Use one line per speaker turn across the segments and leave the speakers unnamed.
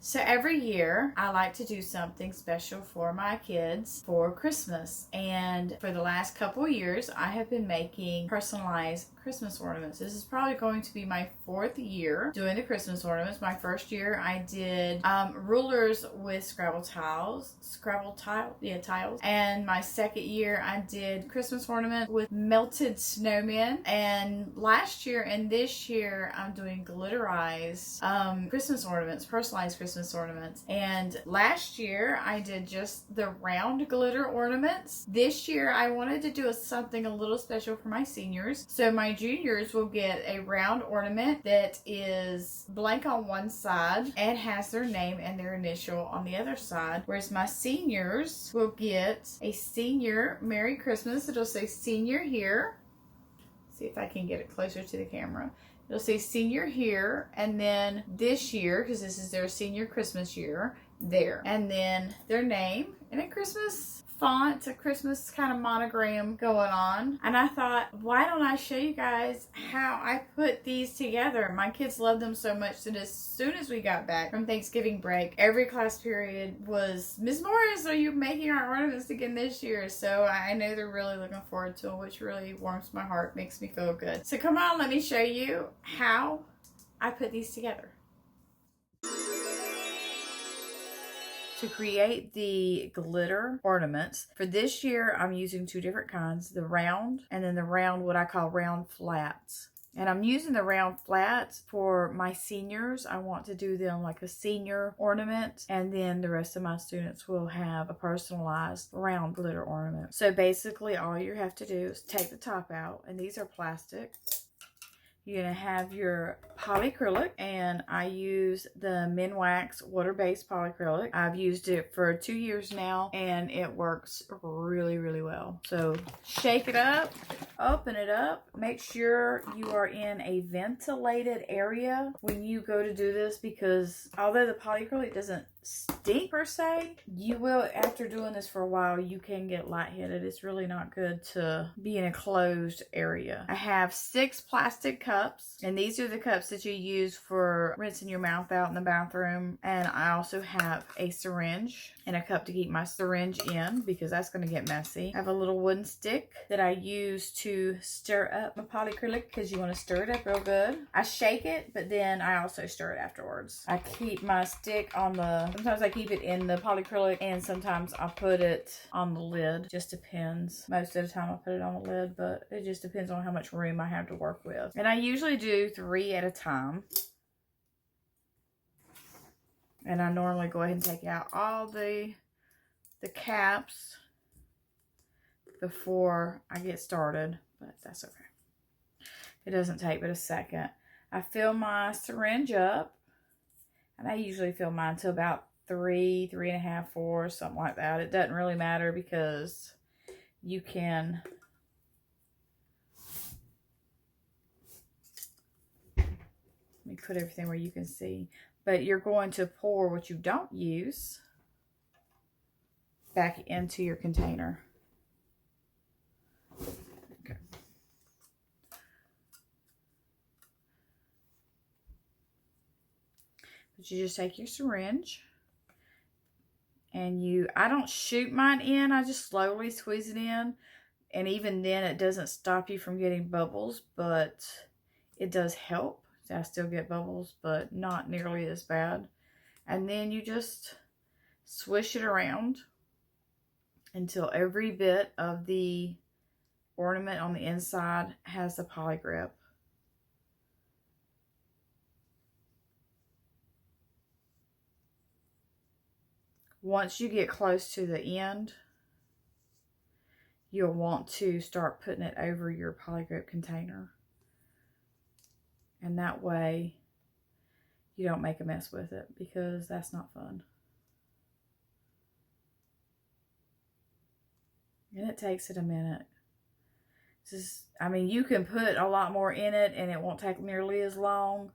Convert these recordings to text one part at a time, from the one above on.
So every year I like to do something special for my kids for Christmas. And for the last couple of years, I have been making personalized Christmas ornaments. This is probably going to be my 4th year doing the Christmas ornaments. My first year I did rulers with tiles. And my second year I did Christmas ornament with melted snowmen. And last year and this year I'm doing glitterized Christmas ornaments, personalized Christmas ornaments. And last year I did just the round glitter ornaments. This year I wanted to do something a little special for my seniors. So my juniors will get a round ornament that is blank on one side and has their name and their initial on the other side. Whereas my seniors will get a senior Merry Christmas. It'll say senior here. See if I can get it closer to the camera. It'll say senior here, and then this year, because this is their senior Christmas year, there. And then their name in a Christmas font, a Christmas kind of monogram going on. And I thought, why don't I show you guys how I put these together? My kids love them so much that as soon as we got back from Thanksgiving break, every class period was, Ms. Morris, are you making our ornaments again this year? So I know they're really looking forward to it, which really warms my heart, makes me feel good. So come on, let me show you how I put these together. To create the glitter ornaments, for this year I'm using 2 different kinds, the round and then the round, what I call round flats. And I'm using the round flats for my seniors. I want to do them like a senior ornament, and then the rest of my students will have a personalized round glitter ornament. So basically all you have to do is take the top out, and these are plastic. You're going to have your polyacrylic, and I use the Minwax water-based polyacrylic. I've used it for 2 years now, and it works really, really well. So shake it up, open it up. Make sure you are in a ventilated area when you go to do this, because although the polyacrylic doesn't stink per se, you will, after doing this for a while, you can get lightheaded. It's really not good to be in a closed area. I have 6 plastic cups, and these are the cups that you use for rinsing your mouth out in the bathroom. And I also have a syringe and a cup to keep my syringe in, because that's going to get messy. I have a little wooden stick that I use to stir up my polyacrylic, because you want to stir it up real good. I shake it, but then I also stir it afterwards. I keep my stick on the, sometimes I keep it in the polyacrylic, and sometimes I put it on the lid. Just depends. Most of the time I put it on the lid, but it just depends on how much room I have to work with. And I usually do 3 at a time. And I normally go ahead and take out all the caps before I get started, but that's okay. It doesn't take but a second. I fill my syringe up, and I usually fill mine to about 3, 3.5, 4, something like that. It doesn't really matter, because you can let me put everything where you can see. But you're going to pour what you don't use back into your container. Okay. But you just take your syringe, and I don't shoot mine in, I just slowly squeeze it in. And even then it doesn't stop you from getting bubbles, but it does help. I still get bubbles, but not nearly as bad. And then you just swish it around until every bit of the ornament on the inside has the poly grip. Once you get close to the end, you'll want to start putting it over your poly grip container. And that way you don't make a mess with it, because that's not fun. And it takes it a minute. I mean, you can put a lot more in it and it won't take nearly as long.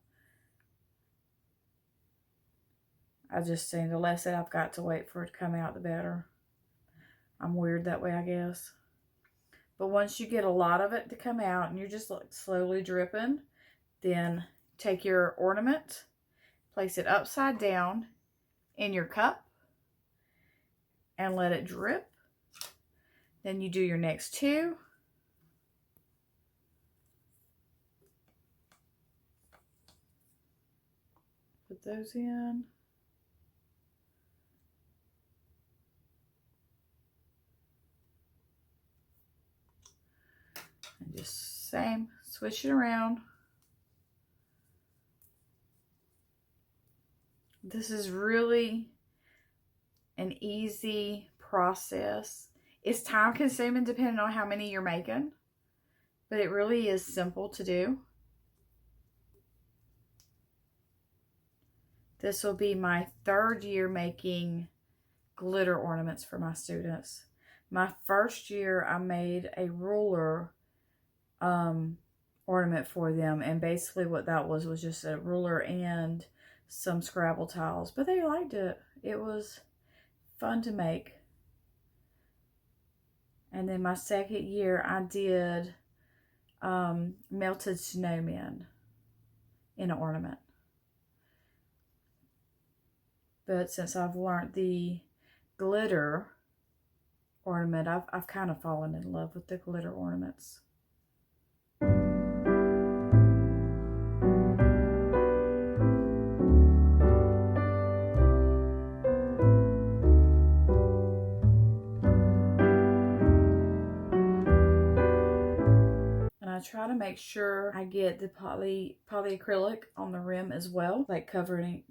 I just think the less that I've got to wait for it to come out, the better. I'm weird that way, I guess. But once you get a lot of it to come out and you're just like slowly dripping, then take your ornament, place it upside down, in your cup and let it drip. Then you do your next 2. Put those in. And just same, switch it around. This is really an easy process. It's time consuming depending on how many you're making, but it really is simple to do. This will be my 3rd year making glitter ornaments for my students. My 1st year I made a ruler ornament for them, and basically what that was just a ruler and some Scrabble tiles, but they liked it. It was fun to make. And then my 2nd year I did melted snowmen in an ornament. But since I've learned the glitter ornament, I've kind of fallen in love with the glitter ornaments. I try to make sure I get the polyacrylic on the rim as well, like covering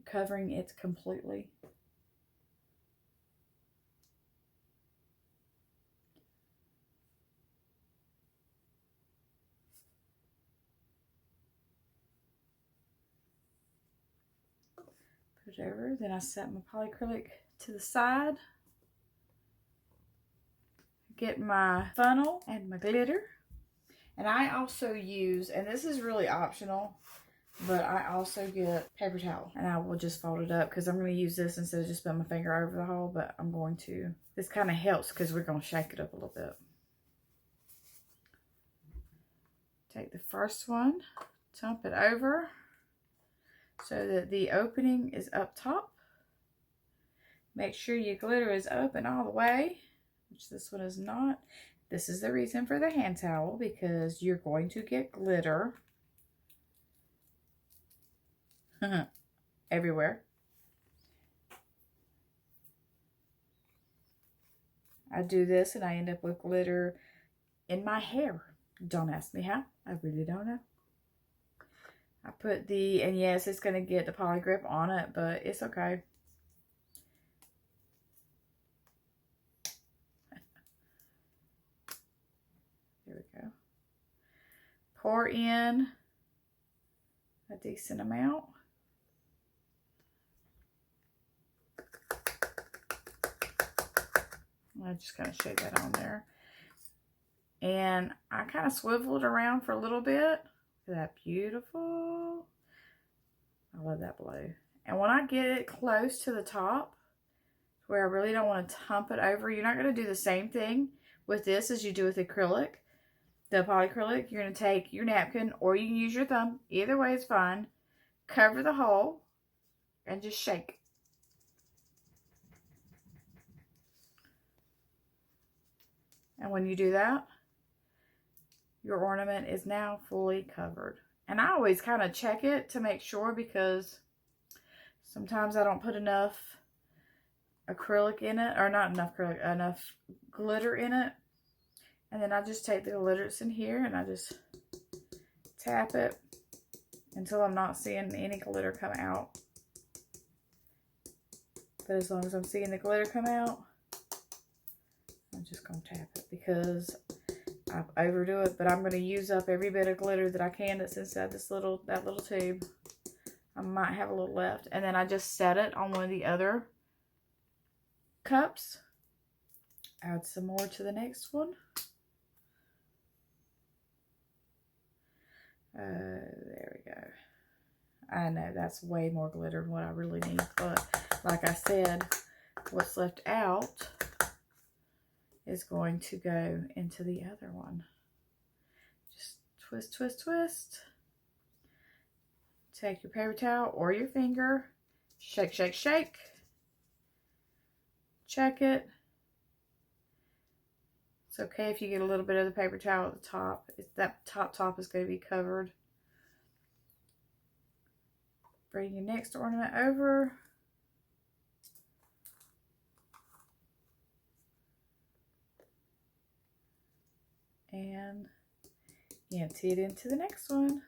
it completely. Put it over, then I set my polyacrylic to the side. Get my funnel and my glitter. And I also use, and this is really optional, but I also get paper towel. And I will just fold it up because I'm going to use this instead of just putting my finger over the hole. But I'm going to, this kind of helps because we're going to shake it up a little bit. Take the first one, dump it over so that the opening is up top. Make sure your glitter is open all the way, which this one is not. This is the reason for the hand towel, because you're going to get glitter everywhere. I do this and I end up with glitter in my hair. Don't ask me how. I really don't know. I put the, and yes, it's going to get the poly grip on it, but it's okay. There we go. Pour in a decent amount. I just kind of shake that on there. And I kind of swivel it around for a little bit. Isn't that beautiful? I love that blue. And when I get it close to the top, where I really don't want to hump it over, you're not going to do the same thing with this as you do with acrylic. The polyacrylic, you're going to take your napkin, or you can use your thumb. Either way is fine. Cover the hole and just shake. And when you do that, your ornament is now fully covered. And I always kind of check it to make sure, because sometimes I don't put enough acrylic in it, or not enough acrylic, enough glitter in it. And then I just take the glitter that's in here and I just tap it until I'm not seeing any glitter come out. But as long as I'm seeing the glitter come out, I'm just going to tap it, because I overdo it. But I'm going to use up every bit of glitter that I can that's inside this that little tube. I might have a little left. And then I just set it on one of the other cups. Add some more to the next one. There we go. I know that's way more glitter than what I really need, but like I said, what's left out is going to go into the other one. Just twist, twist, twist. Take your paper towel or your finger, shake, shake, shake, check it. It's okay if you get a little bit of the paper towel at the top. That top is going to be covered. Bring your next ornament over. And empty it into the next one.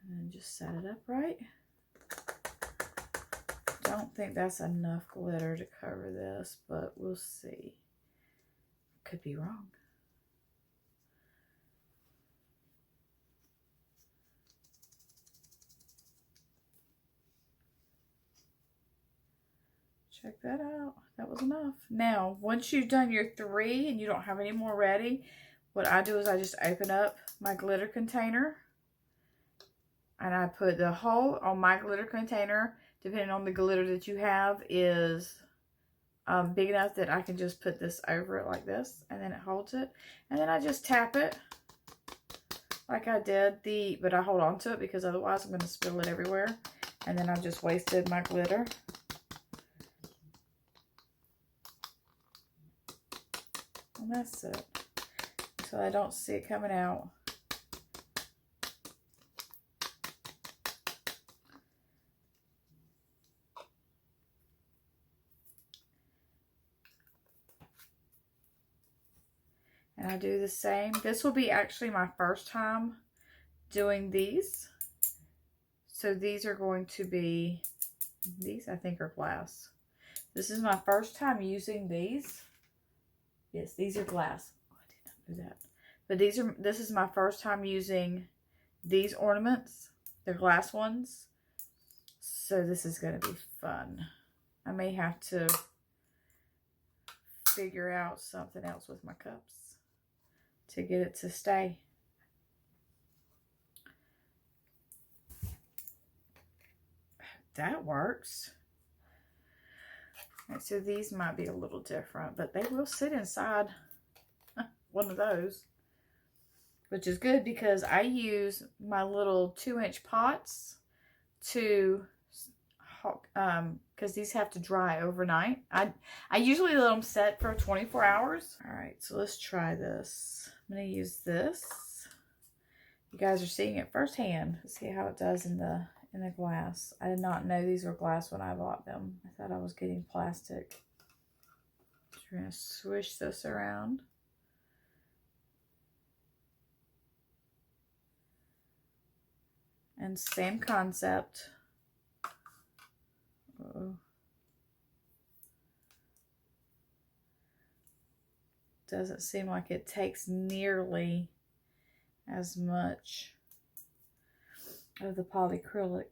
And just set it up right. Don't think that's enough glitter to cover this, but we'll see. Could be wrong. Check that out. That was enough. Now, once you've done your 3 and you don't have any more ready, what I do is I just open up my glitter container and I put the hole on my glitter container, depending on the glitter that you have, is big enough that I can just put this over it like this, and then it holds it. And then I just tap it like I did but I hold on to it because otherwise I'm going to spill it everywhere. And then I've just wasted my glitter. And that's it. So I don't see it coming out. And I do the same. This will be actually my first time doing these. So these are going to be, these I think are glass. This is my first time using these. Yes, these are glass. Oh, I did not know that. But this is my first time using these ornaments. They're glass ones. So this is going to be fun. I may have to figure out something else with my cups to get it to stay. That works. Right, so these might be a little different, but they will sit inside one of those, which is good because I use my little 2-inch pots to, because these have to dry overnight. I usually let them set for 24 hours. All right, so let's try this. I'm going to use this. You guys are seeing it firsthand. Let's see how it does in the glass. I did not know these were glass when I bought them. I thought I was getting plastic. So we're going to swish this around. And same concept. Uh-oh. Doesn't seem like it takes nearly as much of the polyacrylic.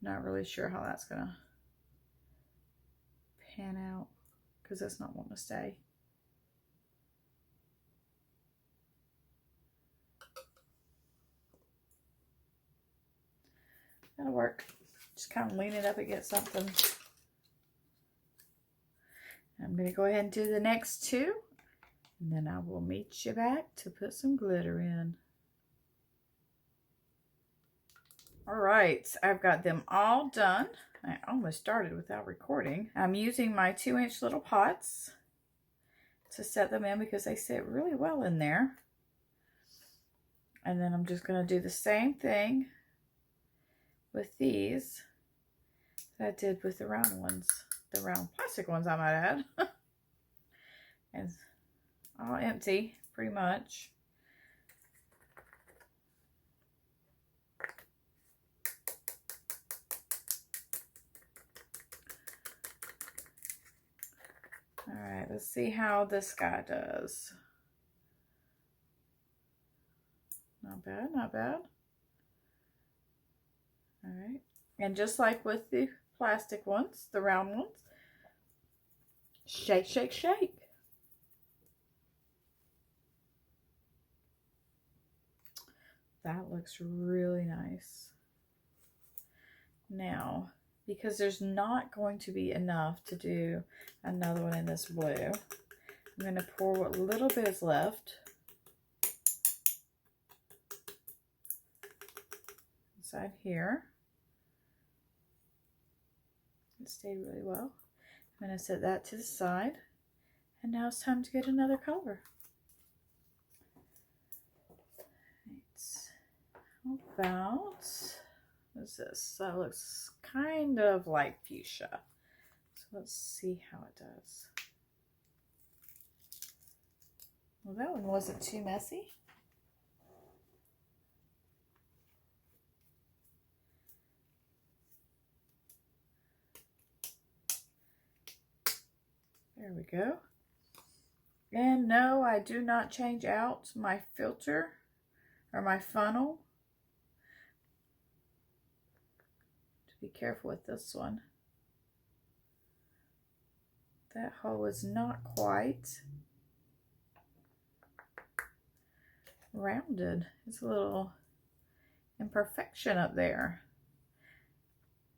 Not really sure how that's gonna pan out because it's not wanting to stay. That'll work. Just kind of lean it up against something. I'm going to go ahead and do the next 2. And then I will meet you back to put some glitter in. Alright, I've got them all done. I almost started without recording. I'm using my 2-inch little pots to set them in because they sit really well in there. And then I'm just going to do the same thing with these that I did with the round ones. The round plastic ones, I might add. And all empty, pretty much. Alright, let's see how this guy does. Not bad, not bad. And just like with the plastic ones, the round ones, shake, shake, shake. That looks really nice. Now, because there's not going to be enough to do another one in this blue, I'm going to pour what little bit is left inside here. It stayed really well. I'm going to set that to the side. And now it's time to get another color. Right. About, what is this? That looks kind of like fuchsia. So let's see how it does. Well, that one wasn't too messy. There we go. And no, I do not change out my filter or my funnel. To be careful with this one. That hole is not quite rounded. It's a little imperfection up there.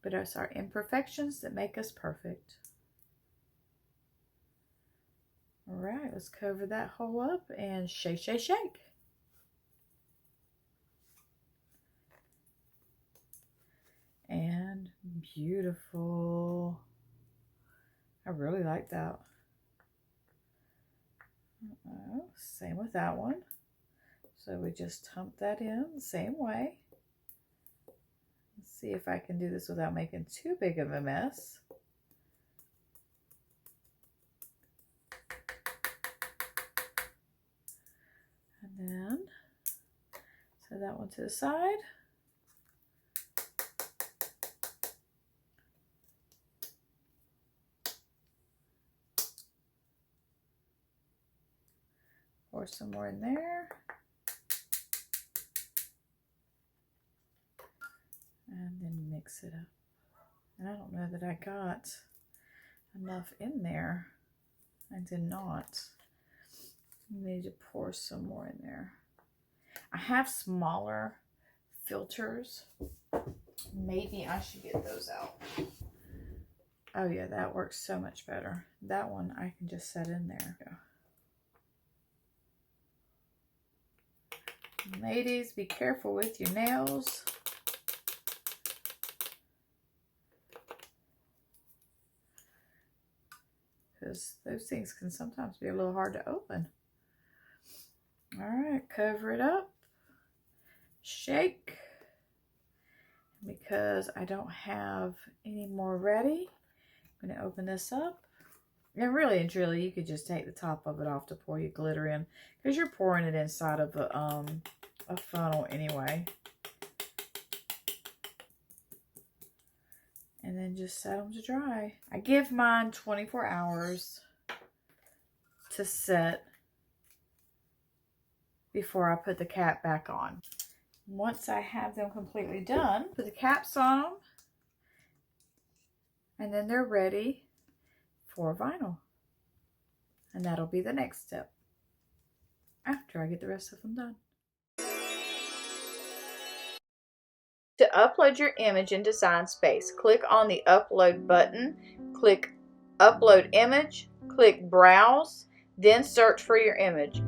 But it's our imperfections that make us perfect. All right, let's cover that hole up and shake, shake, shake. And beautiful. I really like that. Same with that one. So we just dump that in the same way. Let's see if I can do this without making too big of a mess. And then set that one to the side. Pour some more in there. And then mix it up. And I don't know that I got enough in there. I did not. I need to pour some more in there. I have smaller filters. Maybe I should get those out. Oh yeah, that works so much better. That one I can just set in there. Ladies, be careful with your nails. Because those things can sometimes be a little hard to open. All right, cover it up. Shake. Because I don't have any more ready, I'm going to open this up. And really and truly, you could just take the top of it off to pour your glitter in. Because you're pouring it inside of a funnel anyway. And then just set them to dry. I give mine 24 hours to set before I put the cap back on. Once I have them completely done, put the caps on them. And then they're ready for vinyl. And that'll be the next step after I get the rest of them done. To upload your image in Design Space, click on the Upload button, click Upload Image, click Browse, then search for your image.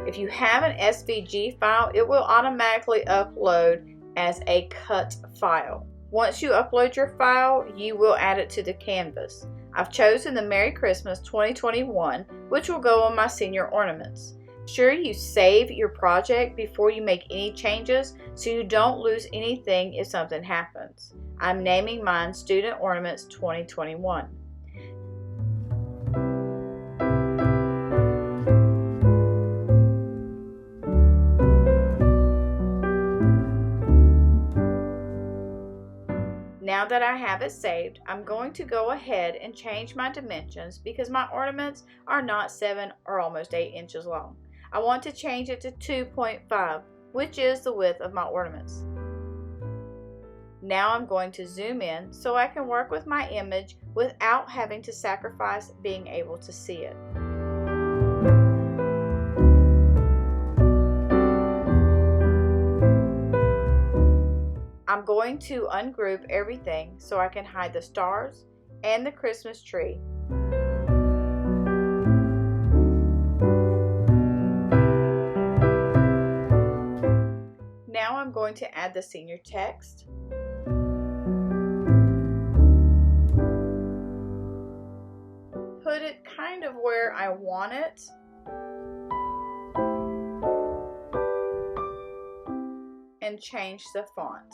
If you have an SVG file, it will automatically upload as a cut file. Once you upload your file, you will add it to the canvas. I've chosen the Merry Christmas 2021, which will go on my senior ornaments. Make sure you save your project before you make any changes so you don't lose anything if something happens. I'm naming mine Student Ornaments 2021. Now Now that I have it saved, I'm going to go ahead and change my dimensions because my ornaments are not 7 or almost 8 inches long. I want to change it to 2.5, which is the width of my ornaments. Now I'm going to zoom in so I can work with my image without having to sacrifice being able to see it. I'm going to ungroup everything so I can hide the stars and the Christmas tree. Now I'm going to add the senior text. Put it kind of where I want it. And change the font.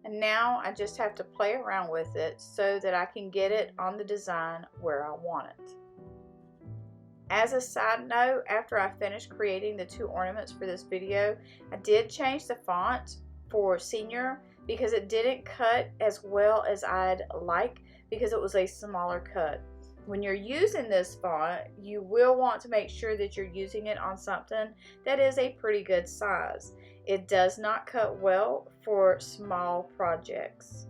And now I just have to play around with it so that I can get it on the design where I want it. As a side note, after I finished creating the 2 ornaments for this video, I did change the font for senior because it didn't cut as well as I'd like because it was a smaller cut. When you're using this font, you will want to make sure that you're using it on something that is a pretty good size. It does not cut well for small projects.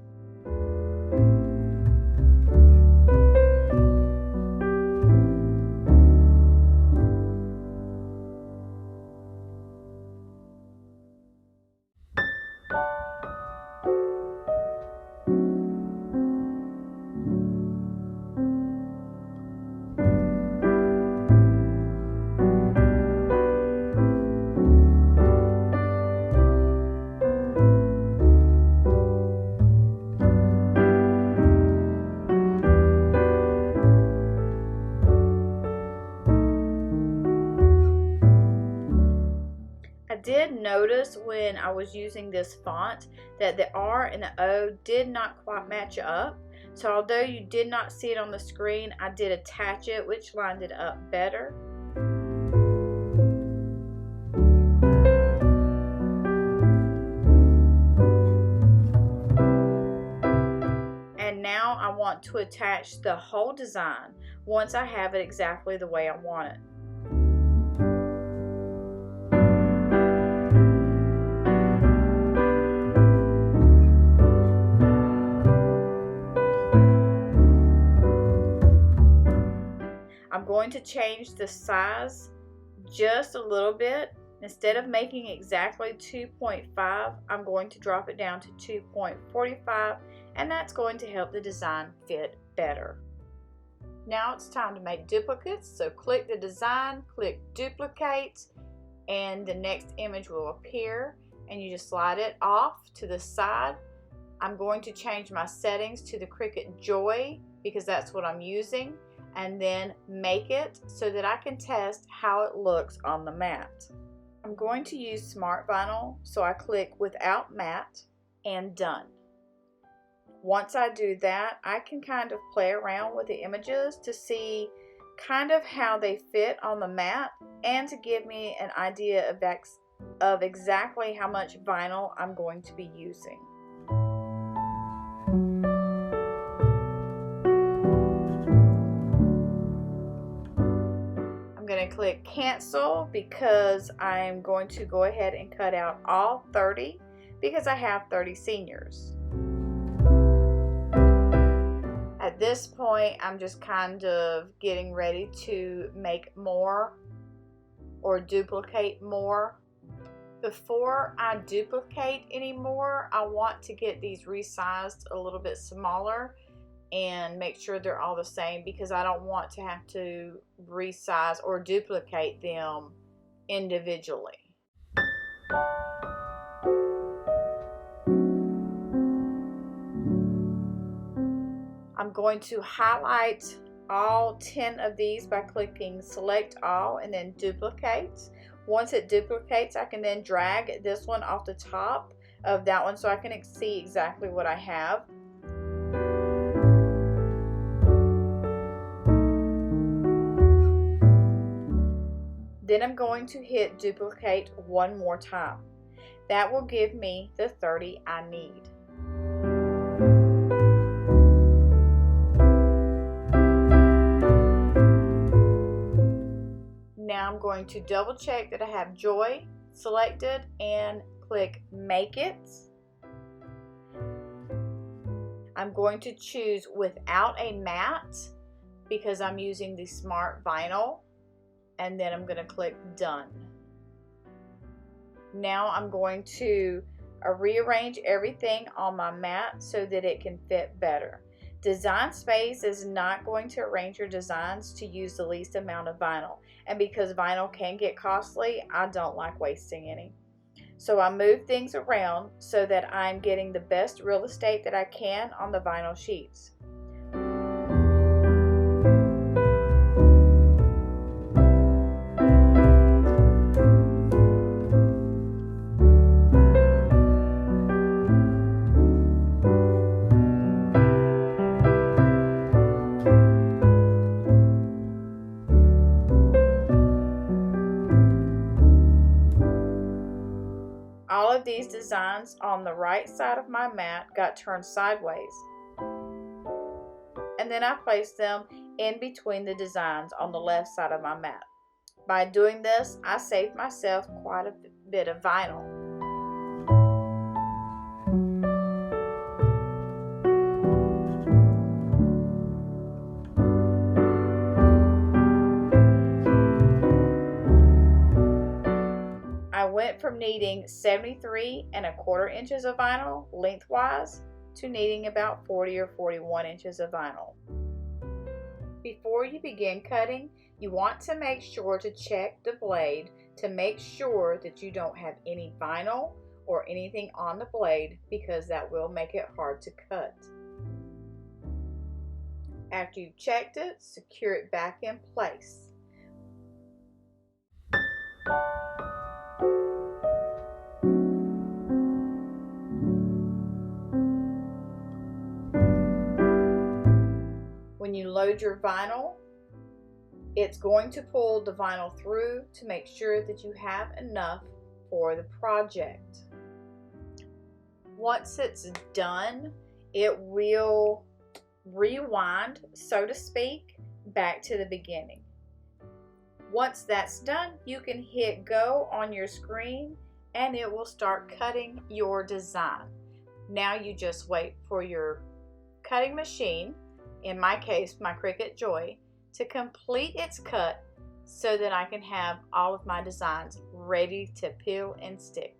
I did notice when I was using this font that the R and the O did not quite match up. So although you did not see it on the screen, I did attach it, which lined it up better. And now I want to attach the whole design once I have it exactly the way I want it. I'm going to change the size just a little bit. Instead of making exactly 2.5, I'm going to drop it down to 2.45, and that's going to help the design fit better. Now it's time to make duplicates, so click the design, click duplicate, and the next image will appear, and you just slide it off to the side. I'm going to change my settings to the Cricut Joy because that's what I'm using, and then make it so that I can test how it looks on the mat. I'm going to use Smart Vinyl, so I click Without Mat and Done. Once I do that, I can kind of play around with the images to see kind of how they fit on the mat and to give me an idea of exactly how much vinyl I'm going to be using. Click cancel because I'm going to go ahead and cut out all 30 because I have 30 seniors. At this point, I'm just kind of getting ready to make more or duplicate more. Before I duplicate any more, I want to get these resized a little bit smaller and make sure they're all the same because I don't want to have to resize or duplicate them individually. I'm going to highlight all 10 of these by clicking select all and then duplicate. Once it duplicates, I can then drag this one off the top of that one so I can see exactly what I have. Then I'm going to hit duplicate one more time. That will give me the 30 I need. Now I'm going to double check that I have Joy selected and click Make It. I'm going to choose without a mat because I'm using the Smart Vinyl, and then I'm going to click Done. Now I'm going to rearrange everything on my mat so that it can fit better. Design Space is not going to arrange your designs to use the least amount of vinyl, and because vinyl can get costly, I don't like wasting any. So I move things around so that I'm getting the best real estate that I can on the vinyl sheets. All of these designs on the right side of my mat got turned sideways, and then I placed them in between the designs on the left side of my mat. By doing this, I saved myself quite a bit of vinyl. I went from needing 73¼ inches of vinyl lengthwise to needing about 40 or 41 inches of vinyl. Before you begin cutting, you want to make sure to check the blade to make sure that you don't have any vinyl or anything on the blade, because that will make it hard to cut. After you've checked it, secure it back in place. When you load your vinyl, it's going to pull the vinyl through to make sure that you have enough for the project. Once it's done, it will rewind, so to speak, back to the beginning. Once that's done, you can hit go on your screen and it will start cutting your design. Now you just wait for your cutting machine, in my case my Cricut Joy, to complete its cut so that I can have all of my designs ready to peel and stick.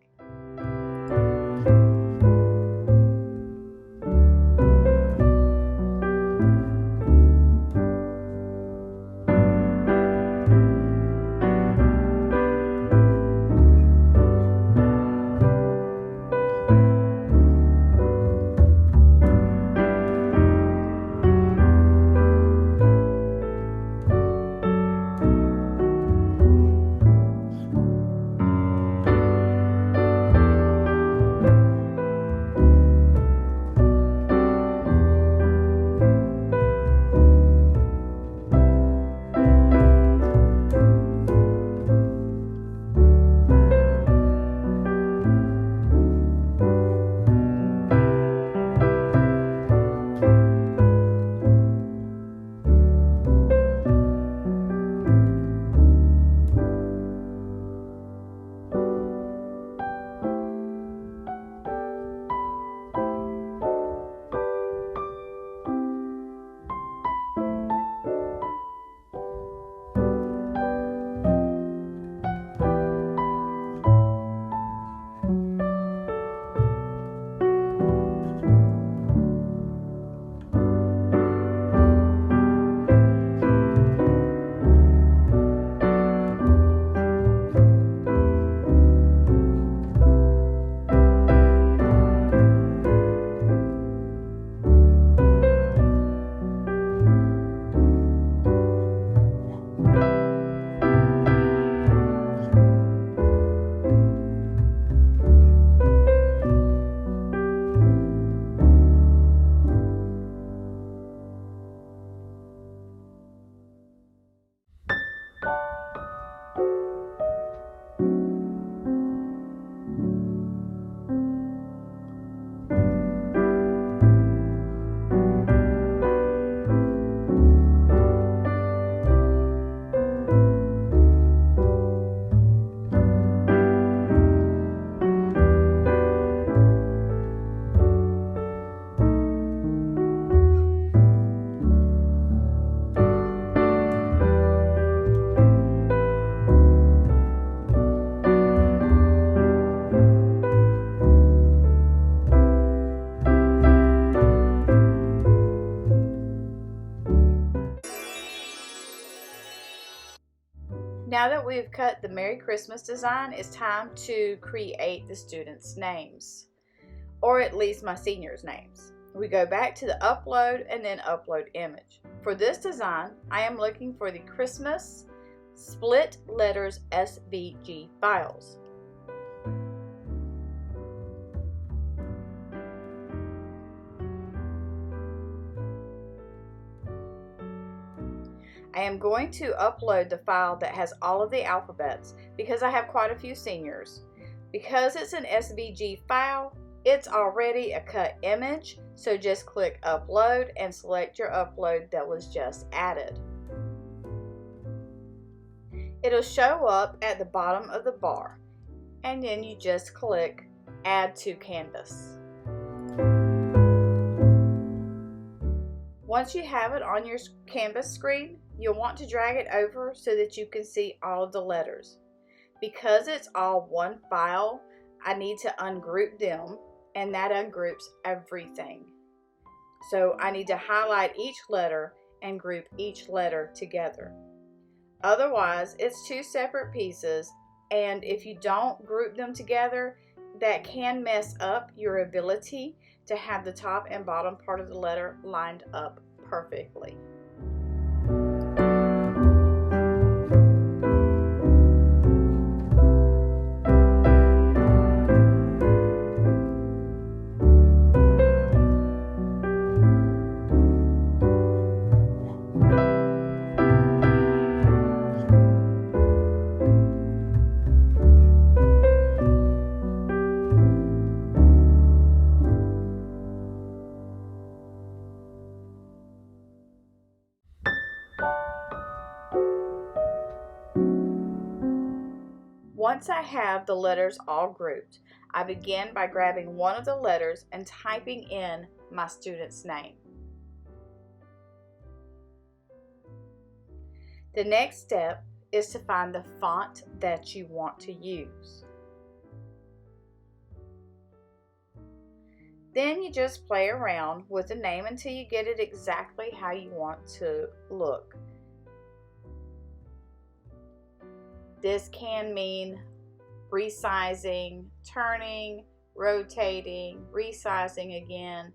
Now that we've cut the Merry Christmas design, it's time to create the students' names, or at least my seniors' names. We go back to the upload and then upload image. For this design, I am looking for the Christmas split letters SVG files. I am going to upload the file that has all of the alphabets because I have quite a few seniors. Because it's an SVG file, it's already a cut image, so just click upload and select your upload that was just added. It'll show up at the bottom of the bar, and then you just click add to canvas. Once you have it on your canvas screen, you'll want to drag it over so that you can see all of the letters. Because it's all one file, I need to ungroup them, and that ungroups everything. So I need to highlight each letter and group each letter together. Otherwise, it's two separate pieces, and if you don't group them together, that can mess up your ability to have the top and bottom part of the letter lined up perfectly. Once I have the letters all grouped, I begin by grabbing one of the letters and typing in my student's name. The next step is to find the font that you want to use. Then you just play around with the name until you get it exactly how you want to look. This can mean resizing, turning, rotating, resizing again,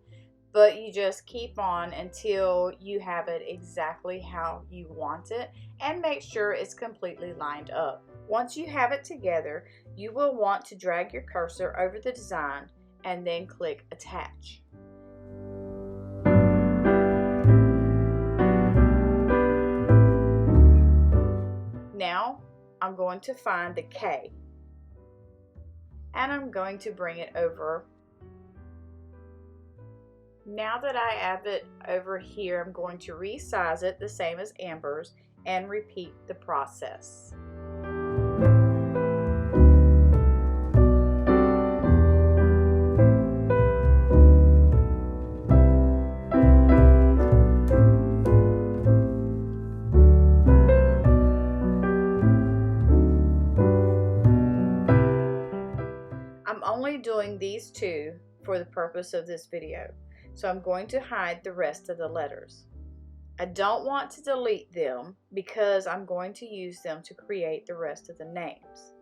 but you just keep on until you have it exactly how you want it and make sure it's completely lined up. Once you have it together, you will want to drag your cursor over the design and then click attach. Now I'm going to find the K and I'm going to bring it over. Now that I have it over here, I'm going to resize it the same as Amber's and repeat the process. I'm only doing these two for the purpose of this video, so I'm going to hide the rest of the letters. I don't want to delete them because I'm going to use them to create the rest of the names.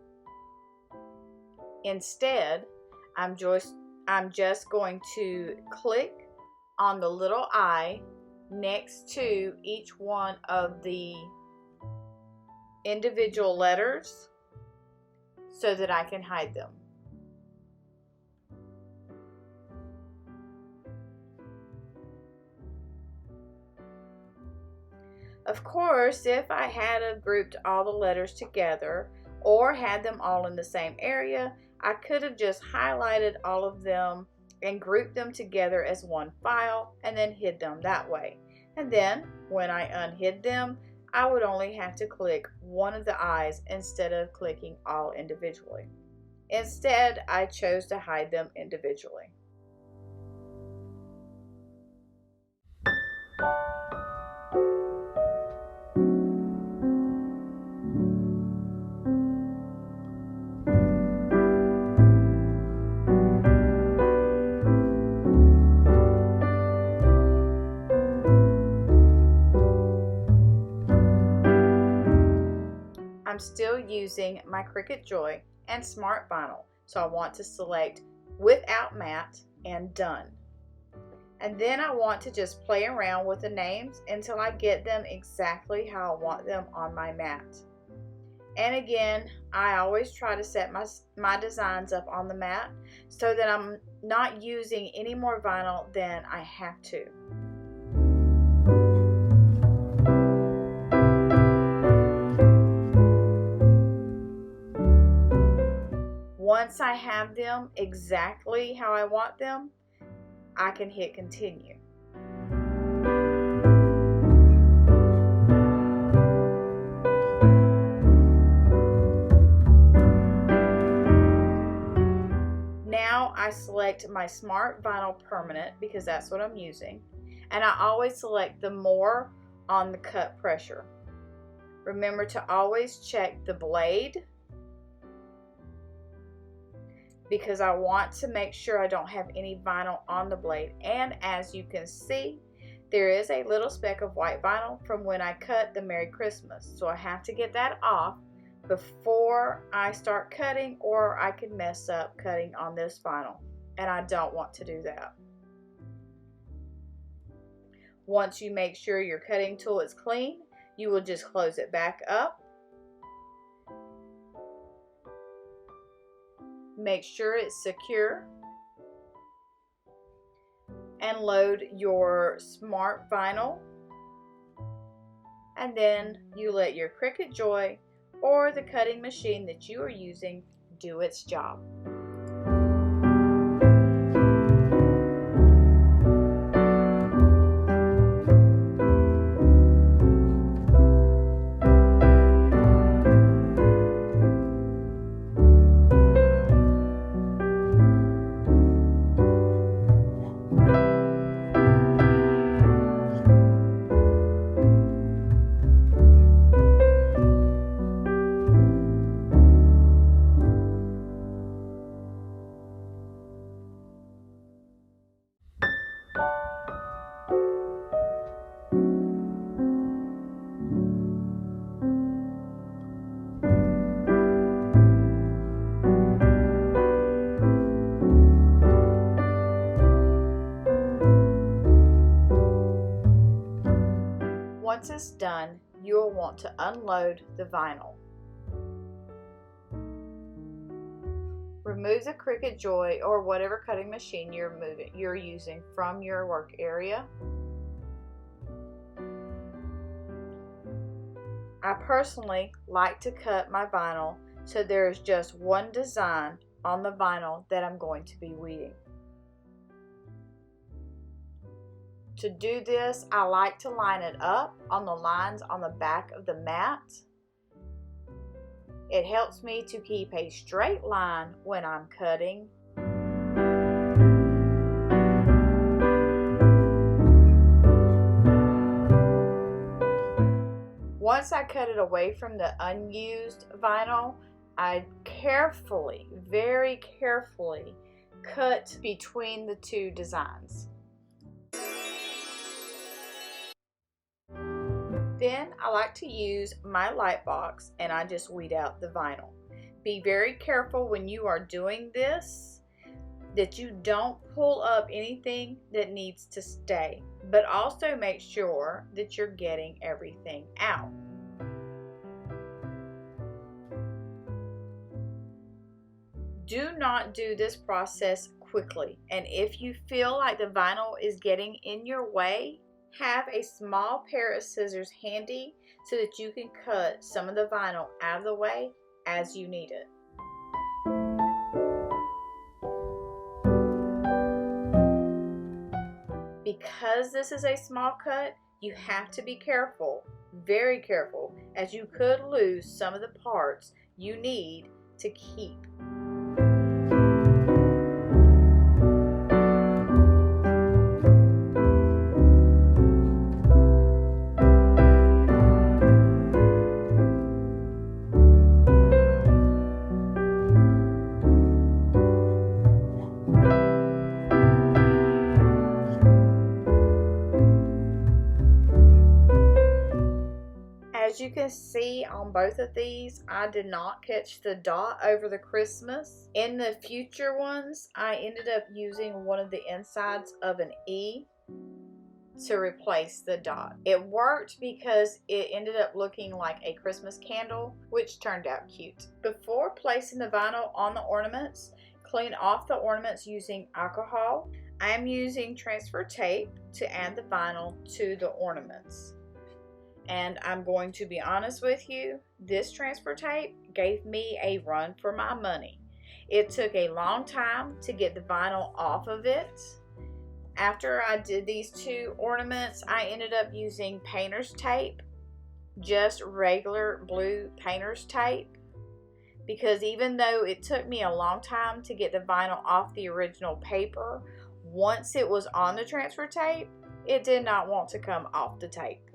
Instead, I'm just going to click on the little I next to each one of the individual letters so that I can hide them. Of course, if I had grouped all the letters together or had them all in the same area, I could have just highlighted all of them and grouped them together as one file and then hid them that way. And then when I unhid them, I would only have to click one of the eyes instead of clicking all individually. Instead, I chose to hide them individually. I'm still using my Cricut Joy and Smart Vinyl. So I want to select Without Matte and Done. And then I want to just play around with the names until I get them exactly how I want them on my mat. And again, I always try to set my designs up on the mat so that I'm not using any more vinyl than I have to. Once I have them exactly how I want them, I can hit continue. Now I select my Smart Vinyl Permanent because that's what I'm using. And I always select the more on the cut pressure. Remember to always check the blade because I want to make sure I don't have any vinyl on the blade. And as you can see, there is a little speck of white vinyl from when I cut the Merry Christmas. So I have to get that off before I start cutting, or I could mess up cutting on this vinyl, and I don't want to do that. Once you make sure your cutting tool is clean, you will just close it back up. Make sure it's secure and load your Smart Vinyl, and then you let your Cricut Joy or the cutting machine that you are using do its job. Once it's done, you will want to unload the vinyl. Remove the Cricut Joy or whatever cutting machine you're using from your work area. I personally like to cut my vinyl so there is just one design on the vinyl that I'm going to be weeding. To do this, I like to line it up on the lines on the back of the mat. It helps me to keep a straight line when I'm cutting. Once I cut it away from the unused vinyl, I carefully, very carefully cut between the two designs. Then I like to use my light box and I just weed out the vinyl. Be very careful when you are doing this that you don't pull up anything that needs to stay, but also make sure that you're getting everything out. Do not do this process quickly, and if you feel like the vinyl is getting in your way, have a small pair of scissors handy so that you can cut some of the vinyl out of the way as you need it. Because this is a small cut, you have to be careful, very careful, as you could lose some of the parts you need to keep. As As you can see on both of these, I did not catch the dot over the Christmas. In the future ones, I ended up using one of the insides of an E to replace the dot. It worked because it ended up looking like a Christmas candle, which turned out cute. Before placing the vinyl on the ornaments, clean off the ornaments using alcohol. I am using transfer tape to add the vinyl to the ornaments. And I'm going to be honest with you, this transfer tape gave me a run for my money. It took a long time to get the vinyl off of it. After I did these two ornaments, I ended up using painter's tape, just regular blue painter's tape, because even though it took me a long time to get the vinyl off the original paper, once it was on the transfer tape, it did not want to come off the tape.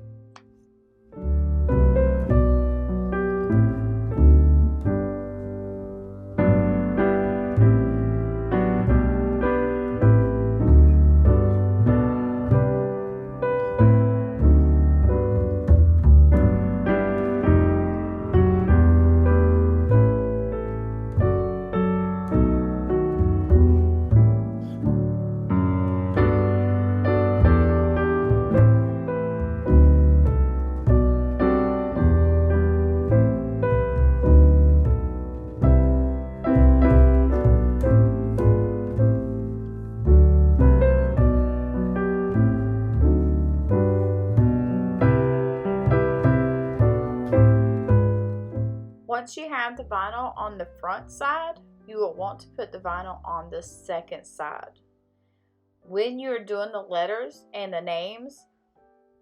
Once you have the vinyl on the front side, you will want to put the vinyl on the second side. When you're doing the letters and the names,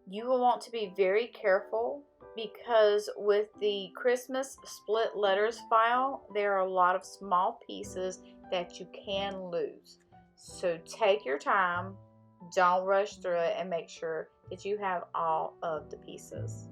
you will want to be very careful because with the Christmas split letters file, there are a lot of small pieces that you can lose. So take your time, don't rush through it, and make sure that you have all of the pieces.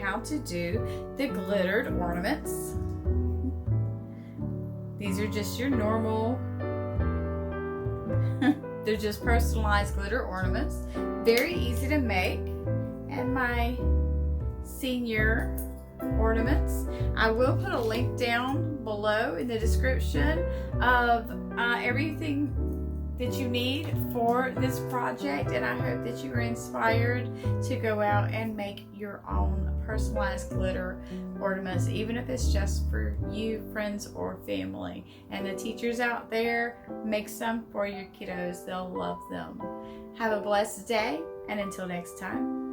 How to do the glittered ornaments. These are just your normal they're just personalized glitter ornaments, very easy to make. And my senior ornaments, I will put a link down below in the description of everything that you need for this project, and I hope that you are inspired to go out and make your own personalized glitter ornaments, even if it's just for you, friends, or family. And the teachers out there, make some for your kiddos. They'll love them. Have a blessed day, and until next time.